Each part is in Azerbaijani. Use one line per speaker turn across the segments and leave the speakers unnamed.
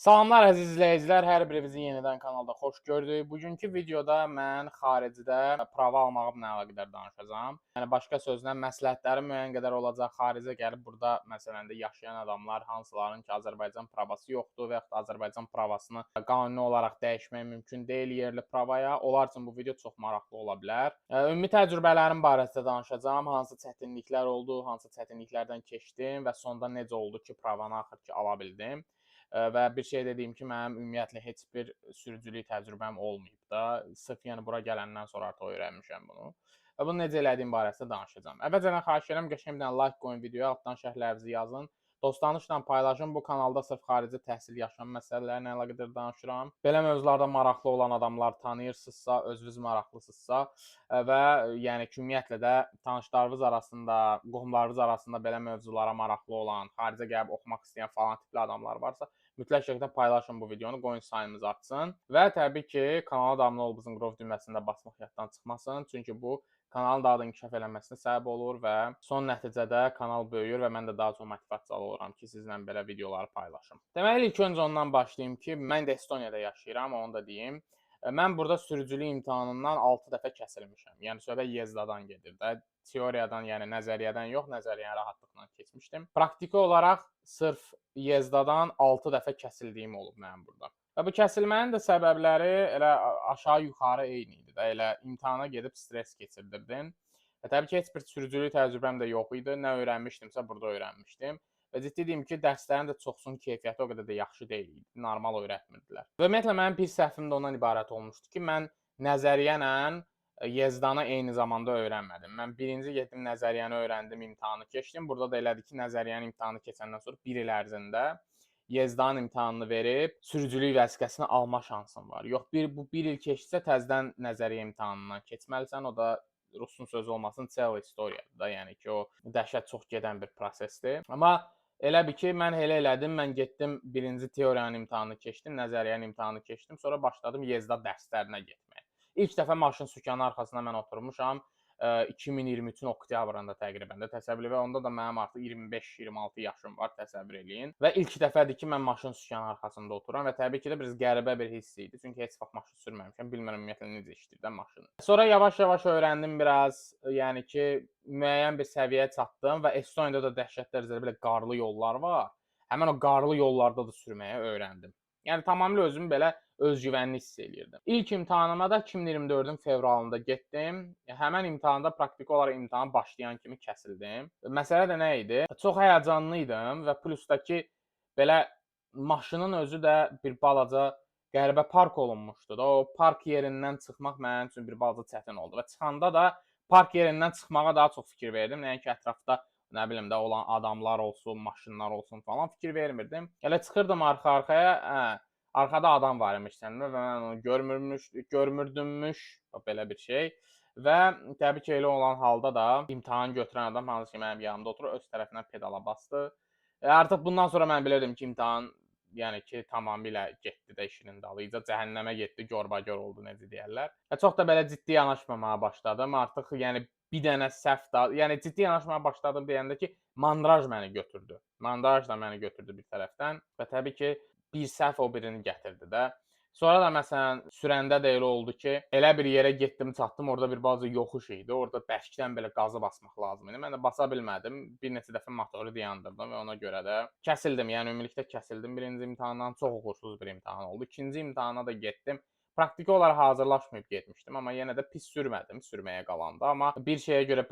Salamlar əziz izləyicilər, hər birinizi yenidən kanalda xoş gördük. Bugünkü videoda mən xaricdə prava almağımla əlaqədar danışacağam. Yəni başqa sözlə məsləhətlərim müəyyən qədər olacaq. Xaricə gəlib burada məsələn də yaşayan adamlar hansıların ki, Azərbaycan pravası yoxdur və yaxud da Azərbaycan pravasını qanuni olaraq dəyişmək mümkün deyil yerli pravaya. Onlar üçün bu video çox maraqlı ola bilər. Ümumi təcrübələrim barəsində danışacağam. Hansı çətinliklər oldu, hansı çətinliklərdən keçdim və sonda necə oldu ki, pravanı axır ki ala bildim. Və bir şey də deyim ki, mənim ümumiyyətlə heç bir sürücülük təcrübəm olmayıb da. Sırf yəni bura gələndən sonra artıq öyrənmişəm bunu. Və bunu necə elədiyim barəsində danışacağam. Əvvəlcədən xahiş edirəm, qəşəng bir dənə like qoyun videoya, altdan şərhlərinizi yazın. Dostlarınızla paylaşın. Bu kanalda sırf xarici təhsil, yaşam məsələlərinə əlaqədar danışıram. Belə mövzularda maraqlı olan adamlar tanıyırsınızsa, özünüz maraqlısınızsa və yəni ki, ümumiyyətlə də tanışlarınız arasında, qohumlarınız arasında belə mövzulara maraqlı olan, xaricə gəlib oxumaq istəyən falan tipli adamlar varsa, mütləq şəkildə paylaşın bu videonu, qoyun sayımız artsın. Və təbii ki, kanala da abunə olub zınqrov düyməsində basmaq yaddan çıxmasın. Çünki bu kanalın daha da inkişaf eləməsinə səbəb olur və son nəticədə kanal böyüyür və mən də daha çox motivasiyalı oluram ki, sizlə belə videoları paylaşım. Deməli, ilk öncə ondan başlayım ki, mən də Estoniyada yaşayıram, onu da deyim. Mən burada sürücülük imtahanından 6 dəfə kəsilmişəm. Yəni söhbət Yezdadan gedir də. Teoriyadan, yəni nəzəriyyədən yox, nəzəriyyəni rahatlıqla keçmişdim. Praktiki olaraq sırf Yezdadan 6 dəfə kəsildiyim olub mənim burada. Və bu kəsilmənin də səbəbləri elə aşağı-yuxarı eyni idi də. Elə imtahana gedib stres keçirdirdin. Və təbii ki, heç bir sürücülük təcrübəm də yox idi. Nə öyrənmişdimsə burada öyrənmişdim. Və ciddi deyim ki, dərslərin də çoxsunun keyfiyyəti o qədər də yaxşı deyil idi. Normal öyrətmirdilər. Və ümumiyyətlə mənim pis səhvim də ondan ibarət olmuşdu ki, mən nəzəriyyənlə Yezdanı eyni zamanda öyrənmədim. Mən birinci getdim nəzəriyyəni öyrəndim, imtahanı keçdim. Burada da elədir ki, nəzəriyyənin imtahanı keçəndən sonra 1 il ərzində Yezdanın imtahanını verib sürücülük vəsiqəsini alma şansın var. Yox, bu 1 il keçsə təzədən nəzəriyyə imtahanından keçməlisən. O da rusun sözü olmasın, целая istoriyadır da, yəni ki, o dəhşət çox gedən bir prosesdir. Amma elə bir ki, mən elə elədim, mən getdim birinci teoriyanın imtahanını keçdim, nəzəriyyənin imtahanını keçdim, sonra başladım Yezda dərslərinə getməyə. İlk dəfə maşın sükanı arxasına mən oturmuşam. 2023-ün oktyabrında təqribən də təsəvvür və onda da mənim artıq 25-26 yaşım var, təsəvvür eləyin. Və ilk dəfədir ki, mən maşın sükanı arxasında otururam və təbii ki də biraz qəribə bir hiss idi. Çünki heç vaxt maşın sürməmişəm, bilmirəm ümumiyyətlə necə işləyir də maşın. Sonra yavaş-yavaş öyrəndim biraz, yəni ki, müəyyən bir səviyyəyə çatdım və Estoniyada da dəhşət dərəcədə belə qarlı yollar var. Həmin o qarlı yollarda da sürməyi öyrəndim. Yəni tamamilə özümü belə özgüvənli hiss eləyirdim. İlk imtahanıma da 2024-ün fevralında getdim. Həmin imtahanda praktiki olaraq imtahan başlayan kimi kəsildim. Məsələ də nə idi? Çox həyəcanlı idim və plus da ki, belə maşının özü də bir balaca qəribə park olunmuşdu da. O park yerindən çıxmaq mənim üçün bir balaca çətin oldu və çıxanda da park yerindən çıxmağa daha çox fikir verdim. Nəinki ətrafda nə bilim də olan adamlar olsun, maşınlar olsun falan fikir vermirdim. Elə çıxırdım arxa-arxaya, arkada adam var imiş səndə və mən onu görmürdümmüş, belə bir şey. Və təbii ki, elə olan halda da imtahan götürən adam hansı ki, mənim yanımda oturur, öz tərəfindən pedala bastı. Artıq bundan sonra mən bilirdim ki, imtahan yəni ki, tamamilə getdi də işinin dalıyca, cəhənnəmə getdi, gorbagor oldu, necə deyərlər. Çox da belə ciddi yanaşmamağa başladım. Artıq yəni bir dənə səhv da, yəni ciddi yanaşmağa başladım deyəndə ki, mandraj məni götürdü. Mandraj da məni götürdü bir tərəfdən və təbii ki, bir səhv o birini gətirdi də. Sonra da məsələn sürəndə də elə oldu ki, elə bir yerə getdim, çatdım, orada bir balaca yoxuş idi. Orada bərkdən belə qazı basmaq lazım idi. Mən də basa bilmədim. Bir neçə dəfə motoru dayandırdım və ona görə də kəsildim. Yəni ümumilikdə kəsildim. Birinci imtahandan çox uğursuz bir imtahan oldu. İkinci imtahana da getdim. Praktiki olaraq hazırlaşmayıb getmişdim, amma yenə də pis sürmədim sürməyə qalanda. Amma bir şeyə görə,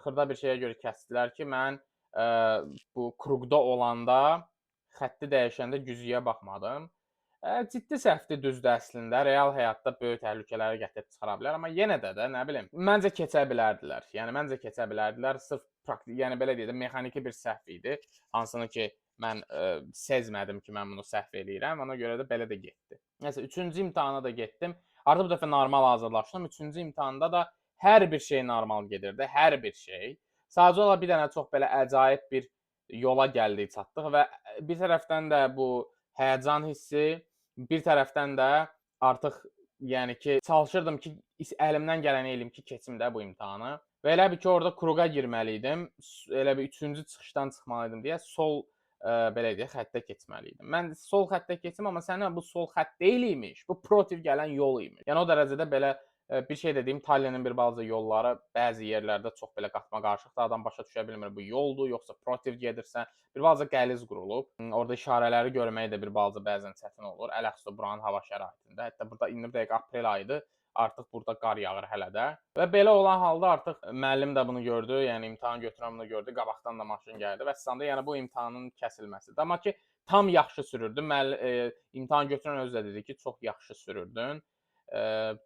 xırda bir şeyə görə kəsdilər ki, mən bu kruqda olanda xətti dəyişəndə güzüyə baxmadım. Ciddi səhvdir, düzdür əslində. Real həyatda böyük təhlükələrə gətirib çıxara bilər, amma yenə də nə bilim, məncə keçə bilərdilər. Yəni məncə keçə bilərdilər. Sırf yəni belə deyək də mexaniki bir səhv idi. Hansını ki mən sezmədim ki, mən bunu səhv eləyirəm. Ona görə də belə də getdi. Nəsə 3-cü imtahana da getdim. Artıq bu dəfə normal hazırlaşdım. 3-cü imtahanda da hər bir şey normal gedirdi, hər bir şey. Sadəcə olaraq bir dənə çox belə əcaib bir yola gəldik, çatdıq və bir tərəfdən də bu həyəcan hissi, bir tərəfdən də artıq yəni ki, çalışırdım ki, əlimdən gələni eləyim ki, keçim də bu imtahanı. Və elə bil ki, orada kruqa girməli idim. Elə bir 3-cü çıxışdan çıxmalıydım deyə sol belə deyək, xəttə keçməli idim. Mən sol xəttə keçdim, amma sənin bu sol xətt deyil imiş, bu protiv gələn yol imiş. Yəni o dərəcədə belə bir şey də deyim, Tallinnin bir balaca yolları bəzi yerlərdə çox belə qatma-qarışıqdır. Adam başa düşə bilmir bu yoldur, yoxsa protiv gedirsən. Bir balaca qəliz qurulub. Orada işarələri görmək də bir balaca bəzən çətin olur. Ələxüsus buranın hava şəraitində. Hətta burada indi dəqiq aprel ayıdır. Artıq burada qar yağır hələ də. Və belə olan halda artıq müəllim də bunu gördü, yəni imtahan götürən bunu gördü. Qabaqdan da maşın gəldi və sonda yəni bu imtahanın kəsilməsidir. Amma ki tam yaxşı sürürdün. İmtahan götürən özü də dedi ki, çox yaxşı sürürdün.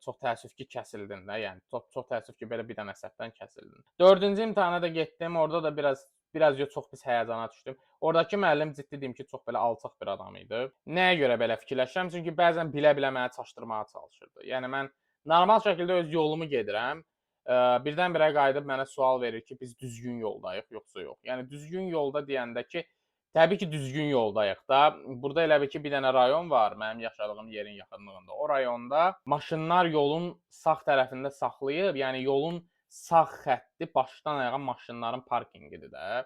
Çox təəssüf ki, kəsildin də. Yəni çox təəssüf ki, belə bir dənə səhvdən kəsildin. 4-cü imtahana da getdim. Orada da biraz yox çox pis həyəcana düşdüm. Oradakı müəllim ciddi deyim ki, çox belə alçaq bir adam idi. Nəyə görə belə fikirləşirəm? Çünki bəzən bilə-bilə məni çaşdırmağa çalışırdı. Yəni mən normal şəkildə öz yolumu gedirəm. Birdən-birə qayıdıb mənə sual verir ki, biz düzgün yoldayıq, yoxsa yox. Yəni düzgün yolda deyəndə ki, təbii ki, düzgün yoldayıq da. Burada elə bil ki, bir dənə rayon var, mənim yaşadığım yerin yaxınlığında. O rayonda maşınlar yolun sağ tərəfində saxlayıb, yəni yolun sağ xətti başdan ayağa maşınların parkinqidir də.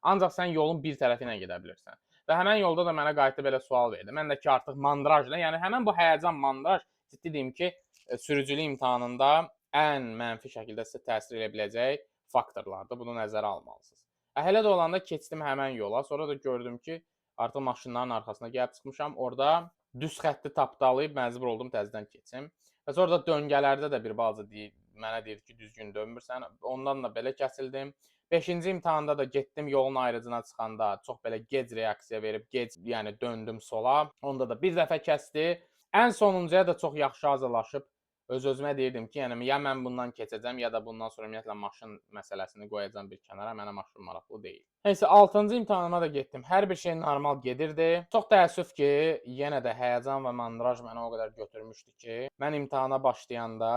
Ancaq sən yolun bir tərəfi ilə gedə bilirsən. Və həmin yolda da mənə qayıtdı belə sual verdi. Mən də ki, artıq mandrajla, yəni həmin bu həyəcan mandraj, ciddi deyim ki, sürücülük imtahanında ən mənfi şəkildə sizə təsir edə biləcək faktorlardır. Bunu nəzərə almalısınız. Elə də olanda keçdim həmin yola. Sonra da gördüm ki, artıq maşınların arxasına gəlib çıxmışam. Orada düz xətti tapdalayıb məcbur oldum təzədən keçim. Və sonra da döngələrdə də bir balaca mənə deyir ki, düzgün dönmürsən. Ondan da belə kəsildim. 5-ci imtahanda da getdim yolun ayrıcına çıxanda çox belə gec reaksiya verib, gec yəni döndüm sola. Onda da bir dəfə kəsdi. Ən sonuncuya da çox yaxşı hazırlaşıb öz-özümə deyirdim ki, yəni ya mən bundan keçəcəm, ya da bundan sonra ümumiyyətlə maşın məsələsini qoyacam bir kənara. Mənə maşın maraqlı deyil. Nəysə 6-cı imtahanıma da getdim. Hər bir şey normal gedirdi. Çox təəssüf ki, yenə də həyəcan və mandraj məni o qədər götürmüşdü ki, mən imtahana başlayanda,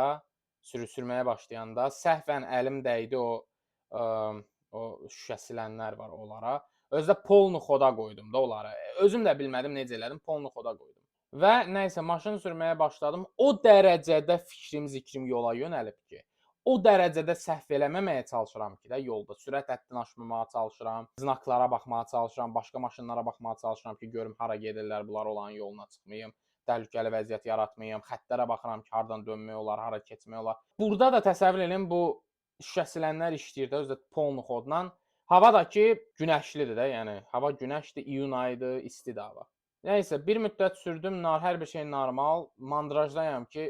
sürməyə başlayanda səhvən əlim dəydi o şüşə silənlər var onlara. Özdə polnu xoda qoydum da onları. Özüm də bilmədim necə elədim, polnu xoda qoydum. Və nəysə maşın sürməyə başladım. O dərəcədə fikrim yola yönəlib ki, o dərəcədə səhv eləməməyə çalışıram ki də yolda sürət həddini aşmamağa çalışıram, znaklara baxmağa çalışıram, başqa maşınlara baxmağa çalışıram ki, görüm hara gedirlər, bunlar olan yoluna çıxmayım, təhlükəli vəziyyət yaratmayım, xəttlərə baxıram ki, hardan dönmək olar, hara keçmək olar. Burada da təsəvvür edin bu şüşəsilənlər işləyir də özü də polnu xodla. Hava da ki günəşlidir də, yəni hava günəşdir, iyun ayıdır, istidir hava. Nəysə, bir müddət sürdüm, hər bir şey normal. Mandrajdayam ki,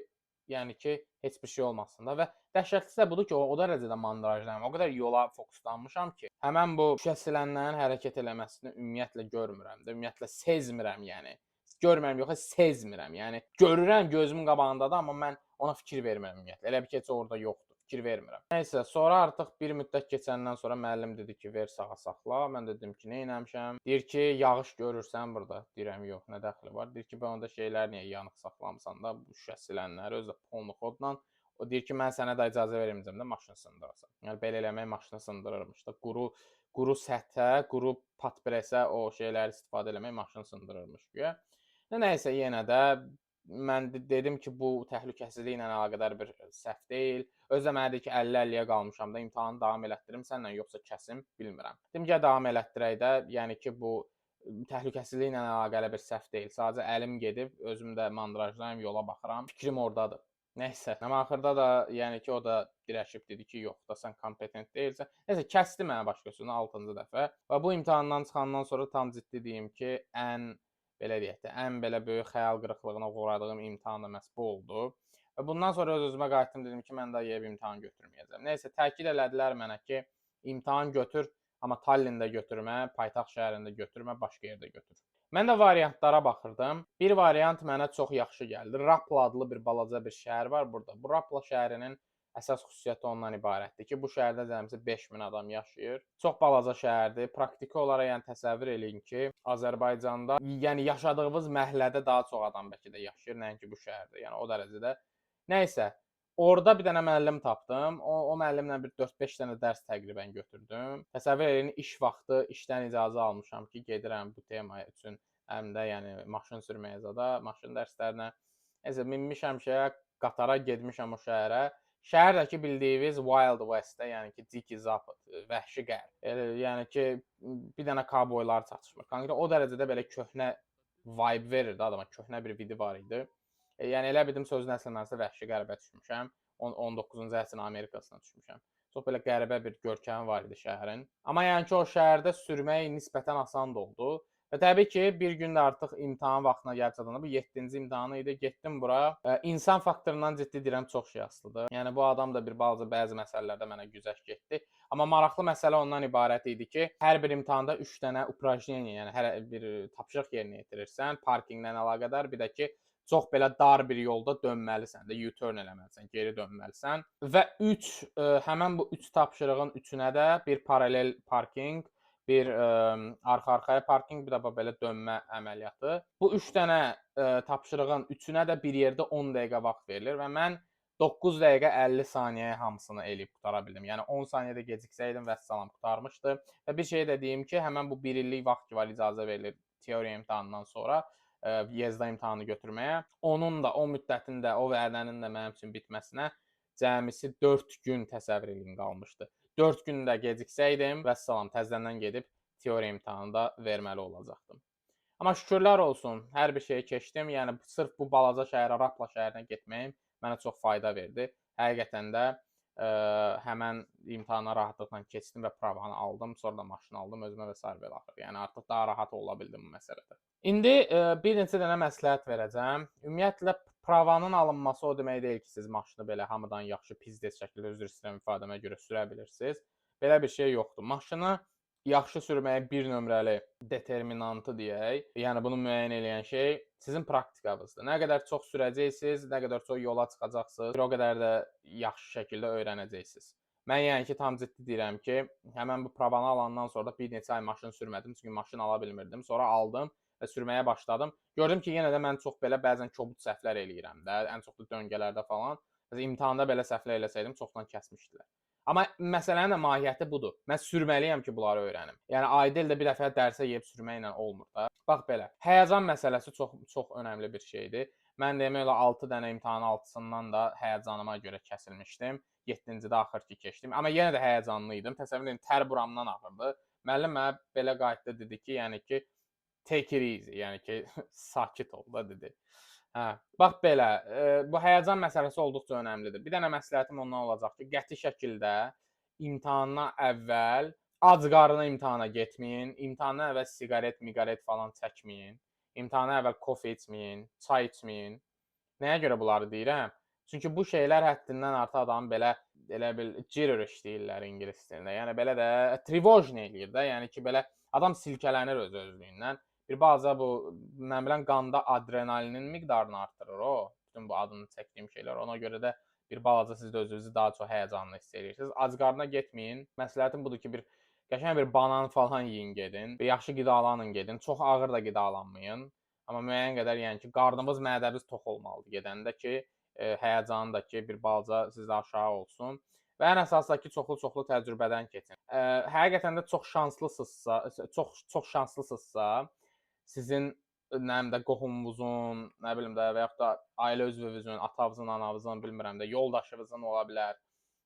yəni ki, heç bir şey olmasın da və dəhşətlisi də budur ki, o dərəcədə mandrajdayam. O qədər yola fokuslanmışam ki, həmən bu şüşəsilənlərin hərəkət eləməsini ümumiyyətlə görmürəm də, ümumiyyətlə sezmirəm, yəni. Görmürəm, yox, sezmirəm. Yəni görürəm gözümün qabağındadır, amma mən ona fikir vermirəm ümumiyyətlə. Elə bir ki, heç orada yoxdur. Fikir vermirəm. Nəysə, sonra artıq bir müddət keçəndən sonra müəllim dedi ki, ver sağa saxla. Mən dedim ki, nə etmişəm? Deyir ki, yağış görürsən burada. Deyirəm, yox, nə dəxli var? Deyir ki, ben onda şeylər niyə yanıq saxlamısan da, bu şüşə silənləri özü də polnu kodla. O deyir ki, mən sənə də icazə verməyəcəm də maşını sındırasan. Yəni belə eləmək maşını sındırırmış da. Quru səthə, quru patpresə o şeyləri istifadə eləmək maşını sındırırmış güya. Nəysə, yenə də mən dedim ki, bu təhlükəsizliklə əlaqədar bir səhv deyil. Özü də mənə dedi ki, 50-50-yə qalmışam da, imtahanı davam elətdirim sənlə, yoxsa kəsim, bilmirəm. Dedim ki, davam elətdirək də, yəni ki, bu təhlükəsizliklə əlaqəli bir səhv deyil. Sadəcə əlim gedib, özüm də mandrajdayım, yola baxıram, fikrim ordadır. Nəysə, amma axırda da, yəni ki, o da dirəşib dedi ki, yox da sən kompetent deyilsən. Nəysə, kəsdi mənə başqa sözünü 6-cı dəfə və bu imtahandan çıxandan sonra tam ciddi deyim ki, belə deyək də, ən belə böyük xəyal qırıqlığına uğradığım imtahan da məhz bu oldu. Və bundan sonra öz-özümə qayıtdım, dedim ki, mən daha yeni bir imtahan götürməyəcəm. Nəysə, təkid elədilər mənə ki, imtahan götür, amma Tallində götürmə, paytaxt şəhərində götürmə, başqa yerdə götür. Mən də variantlara baxırdım. Bir variant mənə çox yaxşı gəldi. Rapla adlı bir balaca bir şəhər var burada. Bu Rapla şəhərinin əsas xüsusiyyəti ondan ibarətdir ki, bu şəhərdə cəmsi 5000 adam yaşayır. Çox balaca şəhərdir. Praktiki olaraq yəni təsəvvür eləyin ki, Azərbaycanda, yəni yaşadığımız məhəllədə daha çox adam bəlkə də yaşayır, nəinki bu şəhərdə. Yəni o dərəcədə. Nəysə, orada bir dənə müəllim tapdım. O müəllimlə bir 4-5 dənə dərs təqribən götürdüm. Təsəvvür edin, iş vaxtı işdən icazə almışam ki, gedirəm bu tema üçün, həm də yəni maşın sürməyə zada, maşın dərslərinə. Nəysə, minmişəm şəhərə, qatara getmişəm o şəhərə. Şəhərdəki bildiyimiz Wild West-də, yəni ki, Diki Zapad, vəhşi qərb. Yəni ki, bir dənə kovboylar çatışmır. Konkret o dərəcədə belə köhnə vibe verirdi adama, köhnə bir vidi var idi. Yəni elə bildim sözün əsl mənasında vəhşi qərbə düşmüşəm. 19-cu əsrin Amerikasına düşmüşəm. Çox belə qəribə bir görkəmi var idi şəhərin. Amma yəni ki, o şəhərdə sürmək nisbətən asan da oldu. Və təbii ki, bir gün də artıq imtahan vaxtına gəlib çatanda, bu 7-ci imtahanı idi. Getdim bura. İnsan faktorundan ciddi deyirəm çox şey asılıdır. Yəni bu adam da bir balaca bəzi məsələlərdə mənə güzəşt getdi. Amma maraqlı məsələ ondan ibarət idi ki, hər bir imtahanda 3 dənə uprajneniya, yəni hər bir tapşırıq yerinə yetirirsən, parkinqlə əlaqədar, bir də ki, çox belə dar bir yolda dönməlisən də, U-turn eləməlisən, geri dönməlisən və həmin bu 3 tapşırığın üçünə də bir paralel parkinq, bir arxa-arxaya parkinq, bir də belə dönmə əməliyyatı. Bu 3 dənə tapşırığın üçünə də bir yerdə 10 dəqiqə vaxt verilir və mən 9 dəqiqə 50 saniyəyə hamısını eləyib qutara bildim. Yəni 10 saniyədə geciksəydim vəssalam qurtarmışdı. Və bir şey də deyim ki, həmin bu 1 illik vaxt ki var, icazə verilir teoriya imtahanından sonra yezda imtahanı götürməyə. Onun da, o müddətin də, o vədənin də mənim üçün bitməsinə cəmisi 4 gün təsəvvür edin qalmışdı. 4 gün də geciksəydim, vəssalam təzədən gedib teoriya imtahanını da verməli olacaqdım. Amma şükürlər olsun, hər bir şeyi keçdim. Yəni sırf bu balaca şəhərə, Rapla şəhərinə getməyim mənə çox fayda verdi. Həqiqətən də həmən imtahana rahatlıqla keçdim və pravanı aldım, sonra da maşın aldım özümə və sair belə axır. Yəni artıq daha rahat ola bildim bu məsələdə. İndi bir neçə dənə məsləhət verəcəm. Ümumiyyətlə pravanın alınması o demək deyil ki, siz maşını belə hamıdan yaxşı pizdes şəkildə, üzr istəyirəm ifadəmə görə sürə bilirsiniz. Belə bir şey yoxdur. Maşını yaxşı sürməyin bir nömrəli determinantı deyək, yəni bunu müəyyən edən şey sizin praktikanızdır. Nə qədər çox sürəcəksiniz, nə qədər çox yola çıxacaqsınız, bir o qədər də yaxşı şəkildə öyrənəcəksiniz. Mən yəni ki, tam ciddi deyirəm ki, həmən bu pravanı alandan sonra da bir neçə ay maşın sürmədim, çünki maşın ala bilmirdim. Sonra aldım və sürməyə başladım. Gördüm ki, yenə də mən çox belə bəzən kobud səhvlər eləyirəm də, ən çox da döngələrdə falan. Məsələn, imtahanda belə səhvlər eləsəydim çoxdan kəsmişdilər. Amma məsələnin də mahiyyəti budur. Mən sürməliyəm ki, bunları öyrənim. Yəni ayda ildə bir dəfə dərsə yeyib sürməklə olmur da. Bax belə. Həyəcan məsələsi çox önəmli bir şeydir. Mən demək olar 6 dənə imtahanın 6-sından da həyəcanıma görə kəsilmişdim. 7-cidə axır ki keçdim. Amma yenə də həyəcanlı idim. Təsəvvür edin, tər buramdan axırdı. Müəllim mənə belə qayıtdı dedi ki, yəni ki take it easy, yəni ki sakit ol da dedi. Hə, bax belə, bu həyəcan məsələsi olduqca önəmlidir. Bir dənə məsləhətim ondan olacaq ki, qəti şəkildə imtahandan əvvəl ac qarnına imtahana getməyin, imtahandan əvvəl siqaret, miqaret falan çəkməyin, imtahandan əvvəl kofe içməyin, çay içməyin. Nəyə görə bunları deyirəm? Çünki bu şeylər həddindən artıq adamı belə elə bil gibberish deyirlər ingilis dilində. Yəni belə də trivojni eləyir də, yəni ki, belə adam silkələnir öz-özlüyündən. Bir balaca bu, mən bilən qanda adrenalinin miqdarını artırır o. Bütün bu adını çəkdiyim şeylər. Ona görə də bir balaca siz də özünüzü daha çox həyəcanlı hiss edirsiniz. Ac qarnına getməyin. Məsləhətim budur ki, bir qəşəng bir banan falan yeyin gedin. Bir yaxşı qidalanın gedin. Çox ağır da qidalanmayın. Amma müəyyən qədər yəni ki, qarnımız, mədəmiz tox olmalıdır gedəndə ki, həyəcanı da ki, bir balaca sizdə aşağı olsun. Və ən əsası da ki, çoxlu təcrübədən keçin. Həqiqətən də çox şanslısınızsa, sizin nə bilim də qohumunuzun, nə bilim də və yaxud da ailə üzvünüzün, atanızın, ananızın, bilmirəm də, yoldaşınızın ola bilər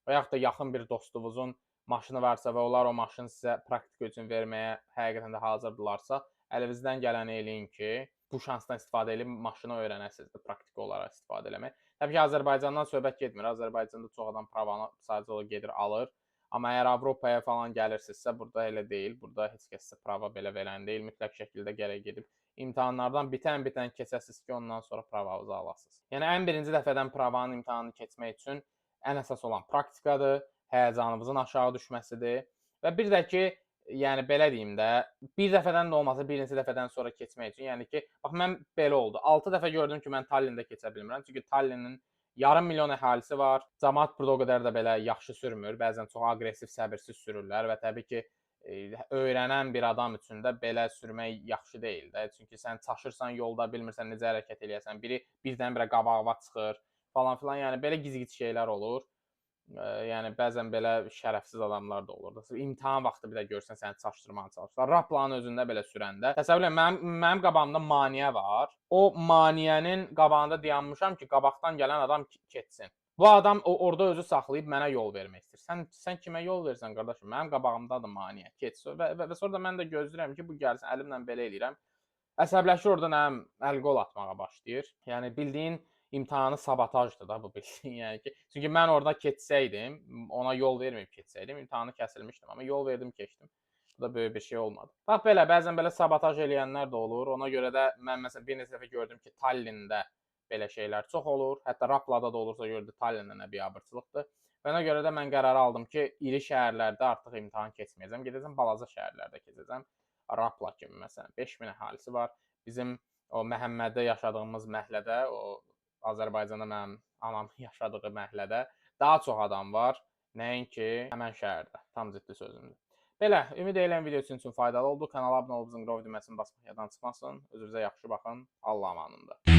və yaxud da yaxın bir dostunuzun maşını varsa və onlar o maşını sizə praktika üçün verməyə həqiqətən də hazırdırlarsa, əlinizdən gələni eləyin ki, bu şansdan istifadə edib maşını öyrənəsiniz də praktiki olaraq istifadə eləmək. Təbii ki, Azərbaycandan söhbət getmir. Azərbaycanda çox adam pravanı sadəcə o gedir, alır. Amma əgər Avropaya falan gəlirsinizsə, burada elə deyil. Burada heç kəs sizə prava belə verən deyil. Mütləq şəkildə gərək gedib imtahanlardan bitən keçəsiniz ki, ondan sonra pravanızı alasınız. Yəni ən birinci dəfədən pravanın imtahanını keçmək üçün ən əsas olan praktikadır, həyəcanınızın aşağı düşməsidir və bir də ki, yəni belə deyim də, bir dəfədən də olmasa bir neçə dəfədən sonra keçmək üçün, yəni ki, bax mən belə oldu. 6 dəfə gördüm ki, mən Tallində keçə bilmirəm. Çünki Tallinnin yarım milyon əhalisi var. Cəmaət burada o qədər də belə yaxşı sürmür. Bəzən çox aqressiv, səbirsiz sürürlər və təbii ki, öyrənən bir adam üçün də belə sürmək yaxşı deyil də. Çünki sən çaşırsan yolda, bilmirsən necə hərəkət eləyəsən. Biri birdən-birə qabağına çıxır falan filan. Yəni belə giz-giz şeylər olur. Yəni bəzən belə şərəfsiz adamlar da olur da. İmtahan vaxtı bir də görsən səni çaşdırmağa çalışırlar. Raplanın özündə belə sürəndə. Təsəvvür edin, mənim qabağımda maneə var. O maneənin qabağında dayanmışam ki, qabaqdan gələn adam keçsin. Bu adam orada özü saxlayıb mənə yol vermək istəyir. Sən kimə yol verirsən qardaşım? Mənim qabağımdadır maneə. Keç. Və sonra da mən də gözləyirəm ki, bu gəlsin, əlimlə belə eləyirəm. Əsəbləşir orada mənim əl-qol atmağa başlayır. Yəni bildiyin imtahanı sabotajdır da bu bildiyin yəni ki. Çünki mən orada keçsəydim, ona yol verməyib keçsəydim, imtahanı kəsilmişdim, amma yol verdim, keçdim. Bu da böyük bir şey olmadı. Bax belə, bəzən belə sabotaj eləyənlər də olur. Ona görə də mən məsələn bir neçə dəfə gördüm ki, Tallində belə şeylər çox olur. Hətta Raplada da olursa gördü Tallində nə biabırçılıqdır. Və ona görə də mən qərar aldım ki, iri şəhərlərdə artıq imtahan keçməyəcəm. Gedəcəm balaca şəhərlərdə keçəcəm. Rapla kimi məsələn 5000 əhalisi var. Bizim o Məhəmməddə yaşadığımız məhəllədə, o Azərbaycanda mənim anamın yaşadığı məhəllədə daha çox adam var, nəinki həmən şəhərdə. Tam ciddi sözümdür. Belə, ümid edirəm video sizin üçün faydalı oldu. Kanala abunə olub zınqrov düyməsini basmaq yaddan çıxmasın. Özünüzə yaxşı baxın. Allah amanında.